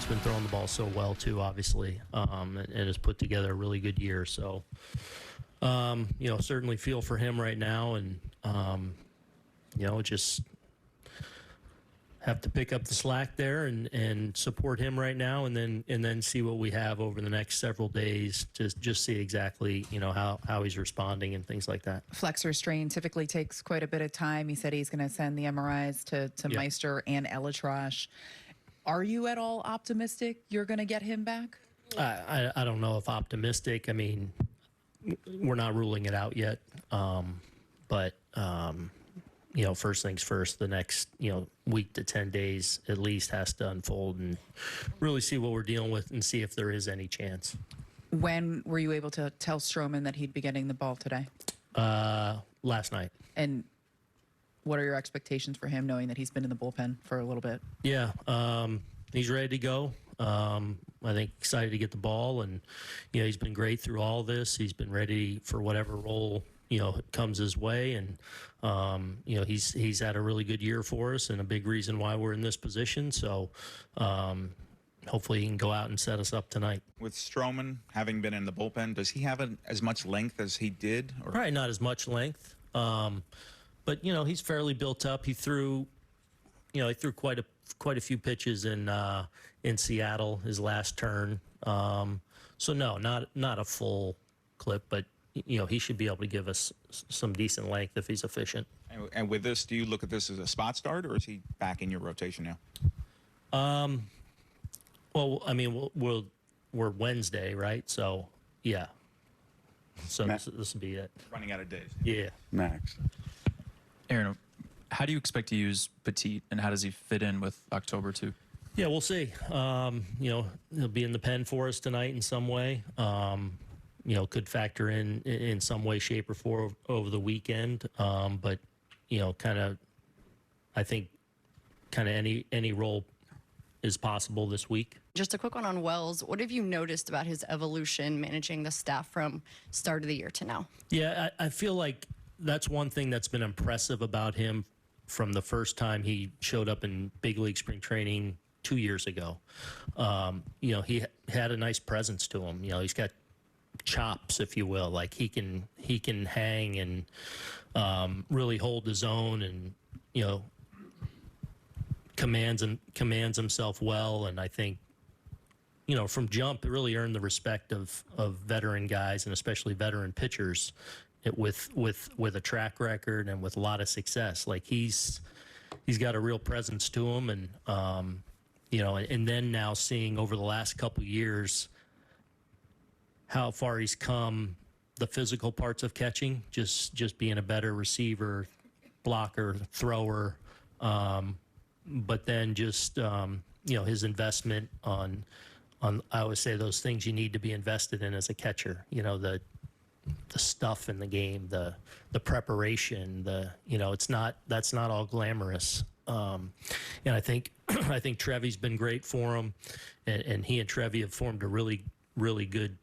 been throwing the ball so well too, obviously, and has put together a really good year. So, certainly feel for him right now, and just have to pick up the slack there and support him right now, and then see what we have over the next several days to just see exactly how he's responding and things like that. Flexor strain typically takes quite a bit of time. He said he's going to send the MRIs to Yep. Meister and Elitrash. Are you at all optimistic you're going to get him back? I don't know if optimistic. I mean, we're not ruling it out yet, but first things first, the next, week to 10 days at least has to unfold and really see what we're dealing with and see if there is any chance. When were you able to tell Stroman that he'd be getting the ball today? Last night. And what are your expectations for him, knowing that he's been in the bullpen for a little bit? Yeah, he's ready to go. I think excited to get the ball, and he's been great through all this. He's been ready for whatever role comes his way, and he's had a really good year for us, and a big reason why we're in this position. So hopefully he can go out and set us up tonight. With Stroman having been in the bullpen, does he have as much length as he did? Or? Probably not as much length, but he's fairly built up. He threw quite a few pitches in Seattle his last turn. So no, not a full clip, but he should be able to give us some decent length if he's efficient. And with this, do you look at this as a spot start, or is he back in your rotation now? Well, I mean, we're Wednesday, right? So yeah. So this will be it. Running out of days. Yeah. Max. Aaron, how do you expect to use Petit, and how does he fit in with October 2? Yeah, we'll see. He'll be in the pen for us tonight in some way. Could factor in some way, shape, or form over the weekend. But I think any role is possible this week. Just a quick one on Wells. What have you noticed about his evolution managing the staff from start of the year to now? Yeah, I feel like that's one thing that's been impressive about him from the first time he showed up in big league spring training 2 years ago. He had a nice presence to him. He's got chops, if you will. Like he can hang and really hold his own, and commands himself well. And I think from jump, it really earned the respect of veteran guys, and especially veteran pitchers, with a track record and with a lot of success. Like he's got a real presence to him, and and then now seeing over the last couple of years how far he's come, the physical parts of catching, just being a better receiver, blocker, thrower, but then just his investment on I always say those things you need to be invested in as a catcher. The stuff in the game, the preparation, that's not all glamorous. And I think Trevi's been great for him, and he and Trevi have formed a really, really good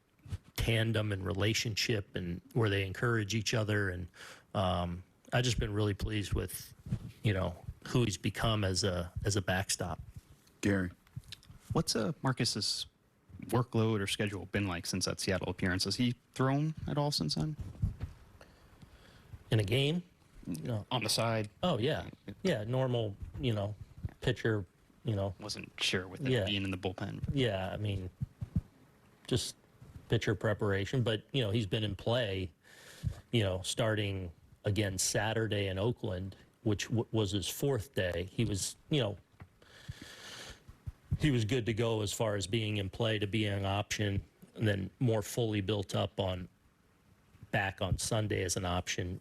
tandem and relationship, and where they encourage each other. And I've just been really pleased with who he's become as a backstop. Gary. What's Marcus's workload or schedule been like since that Seattle appearance? Has he thrown at all since then? In a game? No. On the side? Oh, yeah. Yeah, normal, pitcher, Wasn't sure with it being in the bullpen. Yeah, I mean, just pitcher preparation. But, he's been in play, starting again Saturday in Oakland, which was his fourth day. He was, he was good to go as far as being in play, to being an option, and then more fully built up back on Sunday as an option